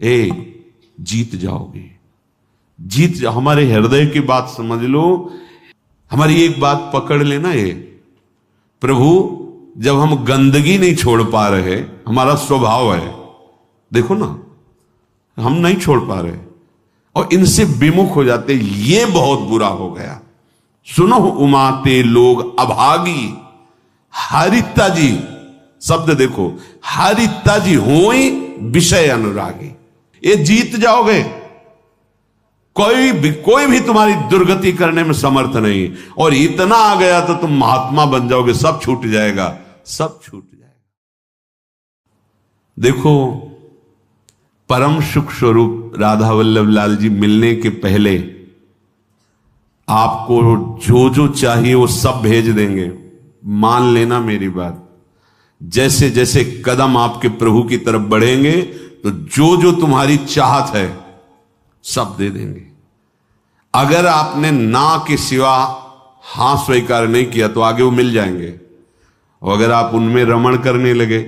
जीत जाओगे, हमारे हृदय की बात समझ लो, हमारी एक बात पकड़ लेना। ये प्रभु, जब हम गंदगी नहीं छोड़ पा रहे, हमारा स्वभाव है, देखो ना, हम नहीं छोड़ पा रहे और इनसे विमुख हो जाते, ये बहुत बुरा हो गया। सुनो उमाते लोग अभागी, हरिता जी शब्द देखो, हरिता जी होई विषय अनुरागी। ये जीत जाओगे, कोई भी तुम्हारी दुर्गति करने में समर्थ नहीं, और इतना आ गया तो तुम महात्मा बन जाओगे, सब छूट जाएगा, सब छूट जाएगा। देखो, परम सुख स्वरूप राधा वल्लभ लाल जी मिलने के पहले आपको जो जो चाहिए वो सब भेज देंगे, मान लेना मेरी बात। जैसे जैसे कदम आपके प्रभु की तरफ बढ़ेंगे तो जो जो तुम्हारी चाहत है सब दे देंगे। अगर आपने ना के सिवा हां स्वीकार नहीं किया तो आगे वो मिल जाएंगे, और अगर आप उनमें रमण करने लगे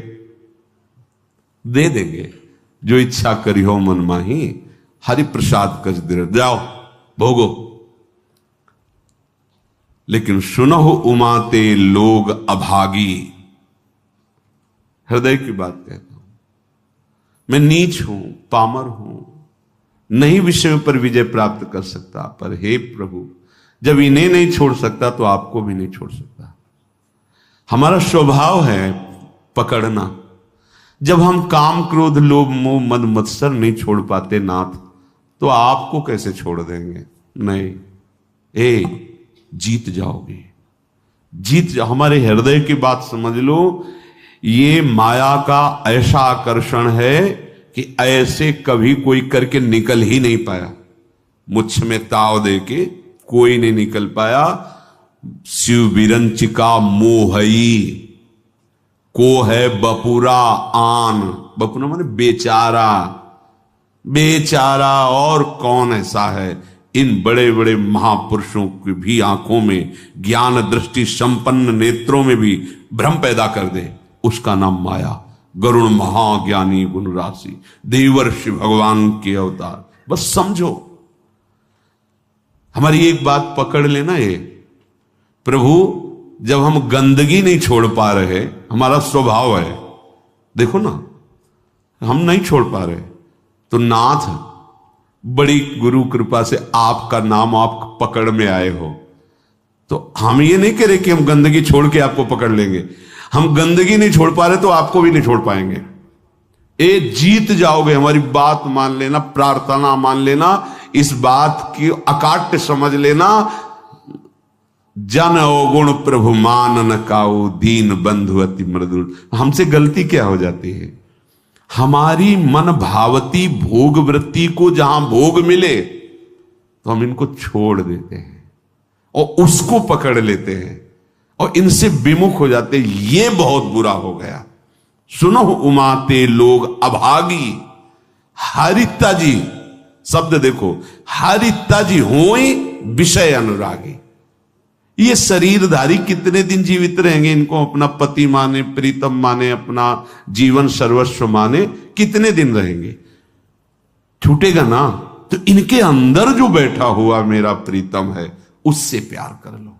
दे देंगे। जो इच्छा करी हो मन माही, हरि प्रसाद कछ दिर, जाओ भोगो। लेकिन सुनो उमाते लोग अभागी, हृदय की बात कहता हूं, मैं नीच हूं, पामर हूं, नहीं विषयों पर विजय प्राप्त कर सकता, पर हे प्रभु, जब इन्हें नहीं छोड़ सकता तो आपको भी नहीं छोड़ सकता। हमारा स्वभाव है पकड़ना। जब हम काम क्रोध लोभ मोह मद मत्सर नहीं छोड़ पाते नाथ, तो आपको कैसे छोड़ देंगे? नहीं, जीत जाओगे, हमारे हृदय की बात समझ लो। ये माया का ऐसा आकर्षण है कि ऐसे कभी कोई करके निकल ही नहीं पाया। मुझ में ताव दे के कोई नहीं निकल पाया। शिव विरंचिका मोहई को है बपुरा आन, बपुरा माने बेचारा, बेचारा और कौन ऐसा है? इन बड़े बड़े महापुरुषों की भी आंखों में, ज्ञान दृष्टि संपन्न नेत्रों में भी भ्रम पैदा कर दे, उसका नाम माया। गरुण महाज्ञानी गुण राशि, देवर्षि भगवान के अवतार। बस समझो, हमारी एक बात पकड़ लेना। ये प्रभु, जब हम गंदगी नहीं छोड़ पा रहे, हमारा स्वभाव है, देखो ना, हम नहीं छोड़ पा रहे, तो नाथ बड़ी गुरु कृपा से आपका नाम आप पकड़ में आए हो, तो हम ये नहीं कह रहे कि हम गंदगी छोड़ के आपको पकड़ लेंगे। हम गंदगी नहीं छोड़ पा रहे तो आपको भी नहीं छोड़ पाएंगे। जीत जाओगे, हमारी बात मान लेना, प्रार्थना मान लेना, इस बात की अकाट्य समझ लेना। जन अवगुण प्रभु मान न काऊ, दीन बंधु अति मृदुल। हमसे गलती क्या हो जाती है? हमारी मन भावती भोग वृत्ति को जहां भोग मिले तो हम इनको छोड़ देते हैं और उसको पकड़ लेते हैं और इनसे विमुख हो जाते हैं। ये बहुत बुरा हो गया। सुनो उमाते लोग अभागी, हरिता जी शब्द देखो, हरिता जी होई विषय अनुरागी। ये शरीरधारी कितने दिन जीवित रहेंगे? इनको अपना पति माने, प्रीतम माने, अपना जीवन सर्वस्व माने, कितने दिन रहेंगे? छूटेगा ना। तो इनके अंदर जो बैठा हुआ मेरा प्रीतम है, उससे प्यार कर लो,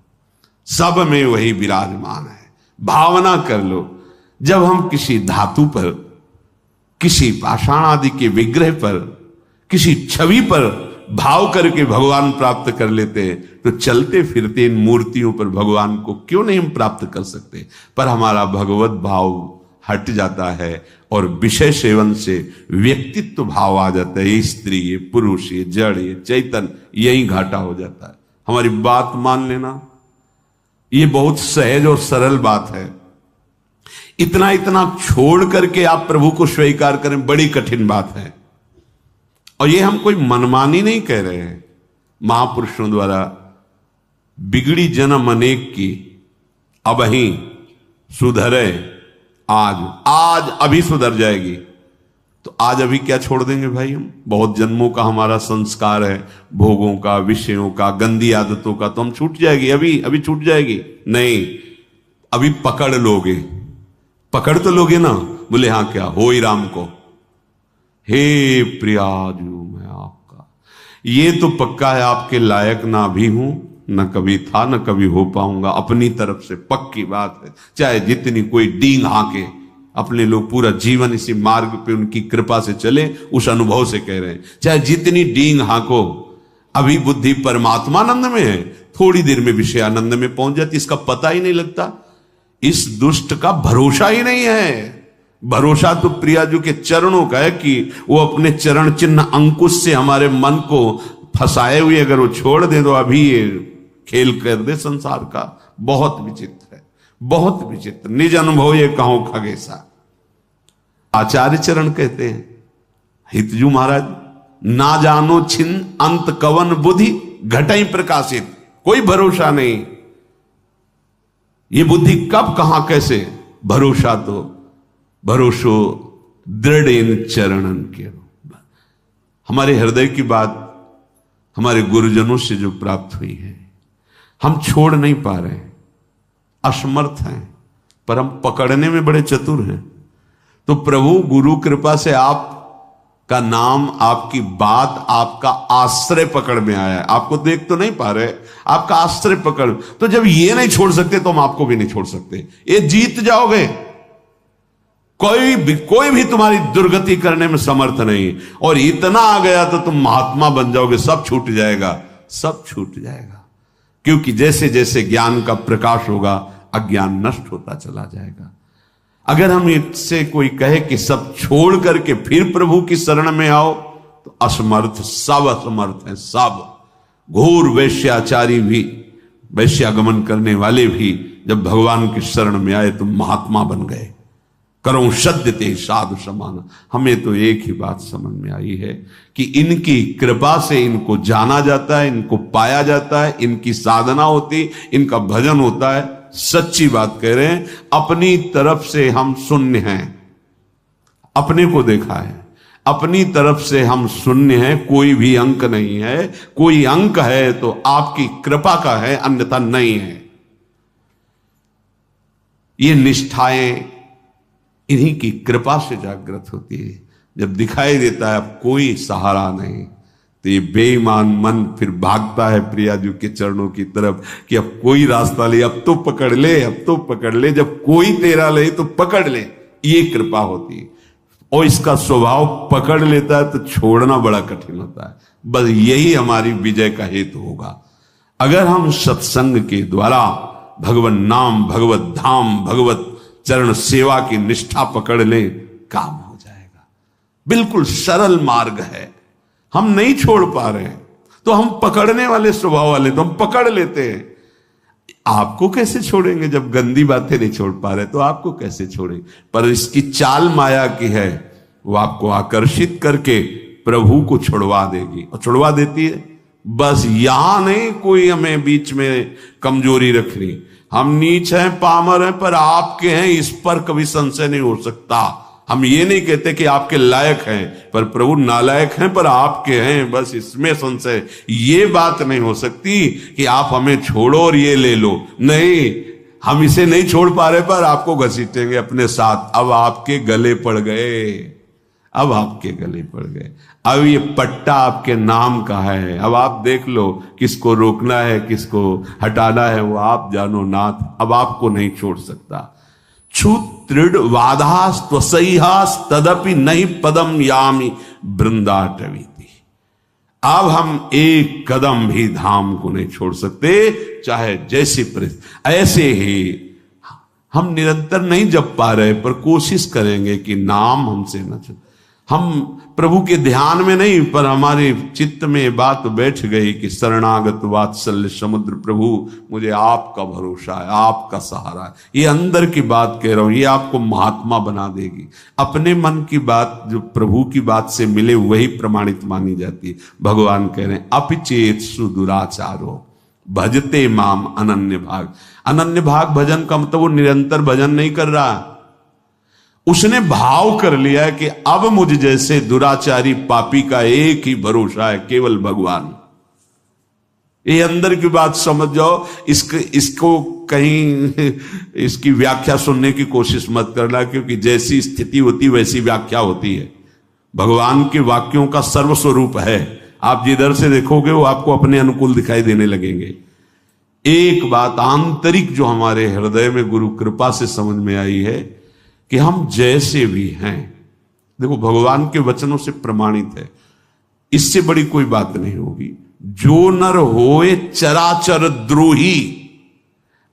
सब में वही विराजमान है, भावना कर लो। जब हम किसी धातु पर, किसी पाषाण आदि के विग्रह पर, किसी छवि पर भाव करके भगवान प्राप्त कर लेते हैं, तो चलते फिरते इन मूर्तियों पर भगवान को क्यों नहीं हम प्राप्त कर सकते? पर हमारा भगवत भाव हट जाता है और विषय सेवन से व्यक्तित्व भाव आ जाता है। ये स्त्री, ये पुरुष, ये जड़, ये चैतन्य, यही घाटा हो जाता है। हमारी बात मान लेना, ये बहुत सहज और सरल बात है। इतना इतना छोड़ करके आप प्रभु को स्वीकार करें, बड़ी कठिन बात है। और ये हम कोई मनमानी नहीं कह रहे हैं। महापुरुषों द्वारा बिगड़ी जन्म अनेक की, अब ही सुधरे आज अभी सुधर जाएगी। तो आज अभी क्या छोड़ देंगे भाई? हम बहुत जन्मों का हमारा संस्कार है, भोगों का, विषयों का, गंदी आदतों का, तो हम छूट जाएगी, अभी छूट जाएगी? नहीं, अभी पकड़ लोगे। पकड़ तो लोगे ना। बोले हाँ, क्या हो ही राम को, हे प्रियाजू मैं आपका, ये तो पक्का है आपके लायक ना भी हूं, न कभी था न कभी हो पाऊंगा। अपनी तरफ से पक्की बात है, चाहे जितनी कोई डींग हाके, अपने लोग पूरा जीवन इसी मार्ग पे उनकी कृपा से चले, उस अनुभव से कह रहे हैं, चाहे जितनी डींग हाको, अभी बुद्धि परमात्मानंद में है, थोड़ी देर में विषयानंद में पहुंच जाती, इसका पता ही नहीं लगता। इस दुष्ट का भरोसा ही नहीं है। भरोसा तो प्रियाजू के चरणों का है कि वो अपने चरण चिन्ह अंकुश से हमारे मन को फंसाए हुए अगर वो छोड़ दे तो अभी ये खेल कर दे संसार का। बहुत विचित्र है, बहुत विचित्र। निज अनुभव ये कहो खगेसा। आचार्य चरण कहते हैं, हितजू महाराज, ना जानो छिन अंत कवन बुद्धि घटई प्रकाशित। कोई भरोसा नहीं, ये बुद्धि कब कहां कैसे। भरोसा तो भरोसो दृढ़ इन चरणन के। हमारे हृदय की बात हमारे गुरुजनों से जो प्राप्त हुई है, हम छोड़ नहीं पा रहे हैं, असमर्थ हैं, पर हम पकड़ने में बड़े चतुर हैं। तो प्रभु गुरु कृपा से आप का नाम, आपकी बात, आपका आश्रय पकड़ में आया है। आपको देख तो नहीं पा रहे, आपका आश्रय पकड़। तो जब ये नहीं छोड़ सकते तो हम आपको भी नहीं छोड़ सकते। ये जीत जाओगे, कोई भी तुम्हारी दुर्गति करने में समर्थ नहीं। और इतना आ गया तो तुम महात्मा बन जाओगे, सब छूट जाएगा, सब छूट जाएगा। क्योंकि जैसे जैसे ज्ञान का प्रकाश होगा, अज्ञान नष्ट होता चला जाएगा। अगर हम इससे कोई कहे कि सब छोड़ करके फिर प्रभु की शरण में आओ, तो असमर्थ, सब असमर्थ हैं, सब। घोर वैश्याचारी भी, वैश्यागमन करने वाले भी जब भगवान की शरण में आए तो महात्मा बन गए। करो सद्य ते साधु समान। हमें तो एक ही बात समझ में आई है कि इनकी कृपा से इनको जाना जाता है, इनको पाया जाता है, इनकी साधना होती, इनका भजन होता है। सच्ची बात कह रहे हैं, अपनी तरफ से हम शून्य हैं। अपने को देखा है, अपनी तरफ से हम शून्य हैं, कोई भी अंक नहीं है। कोई अंक है तो आपकी कृपा का है, अन्यथा नहीं है। ये निष्ठाएं इन्हीं की कृपा से जागृत होती है। जब दिखाई देता है अब कोई सहारा नहीं, तो ये बेईमान मन फिर भागता है प्रियाजू के चरणों की तरफ कि अब कोई रास्ता ले, अब तो पकड़ ले, अब तो पकड़ ले। जब कोई तेरा ले तो पकड़ ले, ये कृपा होती है। और इसका स्वभाव पकड़ लेता है तो छोड़ना बड़ा कठिन होता है। बस यही हमारी विजय का हेतु होगा। अगर हम सत्संग के द्वारा भगवत नाम, भगवत धाम, भगवत चरण सेवा की निष्ठा पकड़ ले, काम हो जाएगा। बिल्कुल सरल मार्ग है, हम नहीं छोड़ पा रहे हैं तो हम पकड़ने वाले स्वभाव वाले, तो हम पकड़ लेते हैं। आपको कैसे छोड़ेंगे जब गंदी बातें नहीं छोड़ पा रहे, तो आपको कैसे छोड़ेंगे। पर इसकी चाल माया की है, वो आपको आकर्षित करके प्रभु को छुड़वा देगी, और छुड़वा देती है। बस यहां नहीं कोई हमें बीच में कमजोरी रखनी। हम नीच हैं, पामर हैं, पर आपके हैं, इस पर कभी संशय नहीं हो सकता। हम ये नहीं कहते कि आपके लायक हैं, पर प्रभु नालायक हैं पर आपके हैं, बस इसमें संशय। ये बात नहीं हो सकती कि आप हमें छोड़ो और ये ले लो। नहीं, हम इसे नहीं छोड़ पा रहे पर आपको घसीटेंगे अपने साथ। अब आपके गले पड़ गए, अब आपके गले पड़ गए। अब ये पट्टा आपके नाम का है। अब आप देख लो किसको रोकना है, किसको हटाना है, वो आप जानो नाथ। अब आपको नहीं छोड़ सकता। छूत दृढ़ वाधास त्वसैहास तदपि नहीं पदम यामी वृंदाटवीति। अब हम एक कदम भी धाम को नहीं छोड़ सकते, चाहे जैसी परिस्थिति। ऐसे ही हम निरंतर नहीं जप पा रहे, पर कोशिश करेंगे कि नाम हमसे न छूटे। हम प्रभु के ध्यान में नहीं, पर हमारे चित्त में बात बैठ गई कि शरणागत वात्सल्य समुद्र प्रभु, मुझे आपका भरोसा है, आपका सहारा है। ये अंदर की बात कह रहा हूं, ये आपको महात्मा बना देगी। अपने मन की बात जो प्रभु की बात से मिले वही प्रमाणित मानी जाती है। भगवान कह रहे हैं अपिचेत सुदुराचारो भजते माम अनन्य भाग। अनन्य भाग भजन का मतलब वो निरंतर भजन नहीं कर रहा, उसने भाव कर लिया है कि अब मुझ जैसे दुराचारी पापी का एक ही भरोसा है, केवल भगवान। ये अंदर की बात समझ जाओ। इसको कहीं इसकी व्याख्या सुनने की कोशिश मत करना, क्योंकि जैसी स्थिति होती वैसी व्याख्या होती है। भगवान के वाक्यों का सर्वस्वरूप है। आप जिधर से देखोगे वो आपको अपने अनुकूल दिखाई देने लगेंगे। एक बात आंतरिक जो हमारे हृदय में गुरु कृपा से समझ में आई है कि हम जैसे भी हैं, देखो भगवान के वचनों से प्रमाणित है, इससे बड़ी कोई बात नहीं होगी। जो नर होए चराचर द्रोही,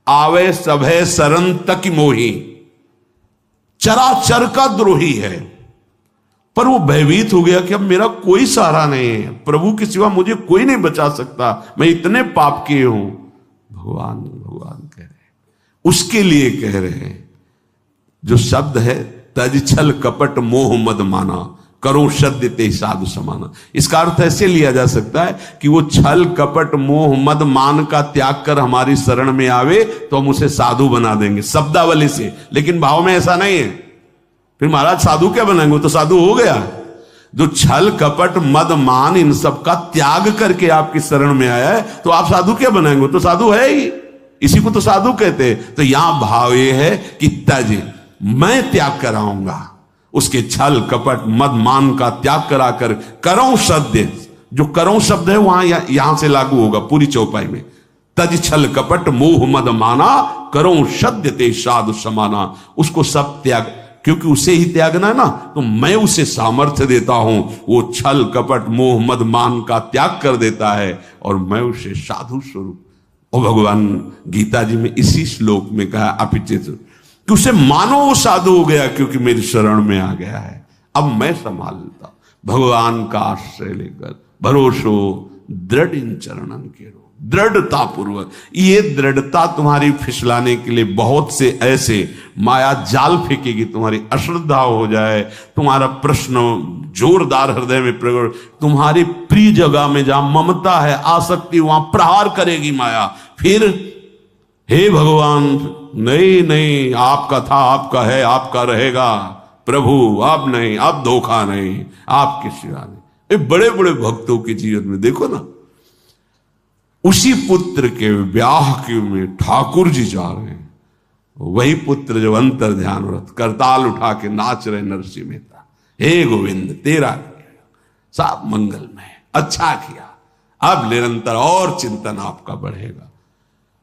आवे सभय शरण तक मोही। चराचर का द्रोही है, पर वो भयभीत हो गया कि अब मेरा कोई सहारा नहीं है, प्रभु के सिवा मुझे कोई नहीं बचा सकता, मैं इतने पाप किए हूं। भगवान भगवान कह रहे हैं, उसके लिए कह रहे हैं जो शब्द है, तज छल कपट मोह मद माना, करो सद्य ते साधु समाना। इसका अर्थ ऐसे लिया जा सकता है कि वो छल कपट मोह मद मान का त्याग कर हमारी शरण में आवे तो हम उसे साधु बना देंगे शब्दावली से, लेकिन भाव में ऐसा नहीं है। फिर महाराज साधु क्या बनाएंगे, वो तो साधु हो गया। जो छल कपट मद मान इन सब का त्याग करके आपकी शरण में आया है तो आप साधु क्या बनाएंगे, तो साधु है ही, इसी को तो साधु कहते हैं। तो यहां भाव ये है कि तज, मैं त्याग कराऊंगा उसके छल कपट मद मान का त्याग कराकर करो सद्य। जो करो शब्द है वहां यहां से लागू होगा पूरी चौपाई में। तज छल कपट मोह मद माना, करो सद्य ते साधु समाना। उसको सब त्याग, क्योंकि उसे ही त्यागना है ना, तो मैं उसे सामर्थ्य देता हूं, वो छल कपट मोह मद मान का त्याग कर देता है और मैं उसे साधु स्वरूप। और भगवान गीता जी में इसी श्लोक में कहा अपिचित कि उसे मानो वो साधु हो गया क्योंकि मेरी शरण में आ गया है, अब मैं संभाल लेता। भगवान का आश्रय लेकर भरोसो दृढ़ इन चरणन के रो, दृढ़ता पूर्वक। ये दृढ़ता तुम्हारी फिसलाने के लिए बहुत से ऐसे माया जाल फेंकेगी, तुम्हारी अश्रद्धा हो जाए, तुम्हारा प्रश्न जोरदार हृदय में प्रकट, तुम्हारी प्रिय जगह में जहां ममता है आसक्ति वहां प्रहार करेगी माया। फिर हे भगवान, नहीं नहीं, आपका था, आपका है, आपका रहेगा प्रभु, अब नहीं, अब धोखा नहीं, आपके सिवा नहीं। ये बड़े बड़े भक्तों के जीवन में देखो ना, उसी पुत्र के ब्याह के में ठाकुर जी जा रहे हैं, वही पुत्र जो अंतर ध्यान व्रत करताल उठा के नाच रहे नरसिंह मेहता, हे गोविंद तेरा किया सब मंगलमय, अच्छा किया, अब निरंतर और चिंतन आपका बढ़ेगा।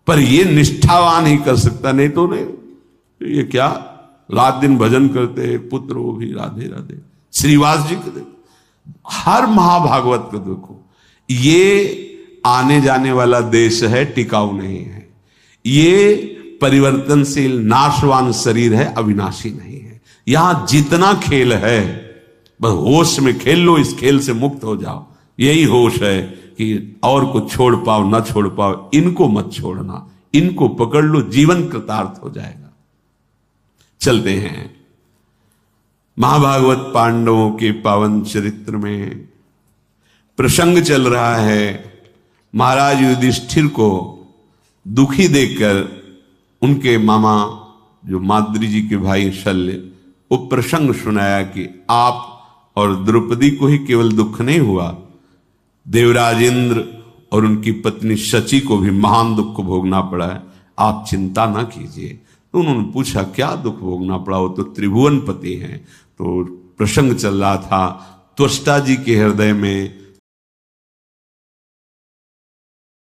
पर ये निष्ठावान ही कर सकता, नहीं तो नहीं। ये क्या रात दिन भजन करते पुत्र, वो भी राधे राधे। श्रीवास जी को देखो, हर महाभागवत को देखो, ये आने जाने वाला देश है, टिकाऊ नहीं है। ये परिवर्तनशील नाशवान शरीर है, अविनाशी नहीं है। यहां जितना खेल है बस होश में खेल लो, इस खेल से मुक्त हो जाओ। यही होश है कि और को छोड़ पाओ ना छोड़ पाओ, इनको मत छोड़ना, इनको पकड़ लो, जीवन कृतार्थ हो जाएगा। चलते हैं महाभागवत पांडवों के पावन चरित्र में प्रसंग चल रहा है। महाराज युधिष्ठिर को दुखी देखकर उनके मामा जो माद्री जी के भाई शल्य, वो प्रसंग सुनाया कि आप और द्रौपदी को ही केवल दुख नहीं हुआ, देवराज इंद्र और उनकी पत्नी शची को भी महान दुख भोगना पड़ा है, आप चिंता ना कीजिए। तो उन्होंने पूछा क्या दुख भोगना पड़ा, वो तो त्रिभुवन पति हैं। तो प्रसंग चल रहा था, त्वष्टा जी के हृदय में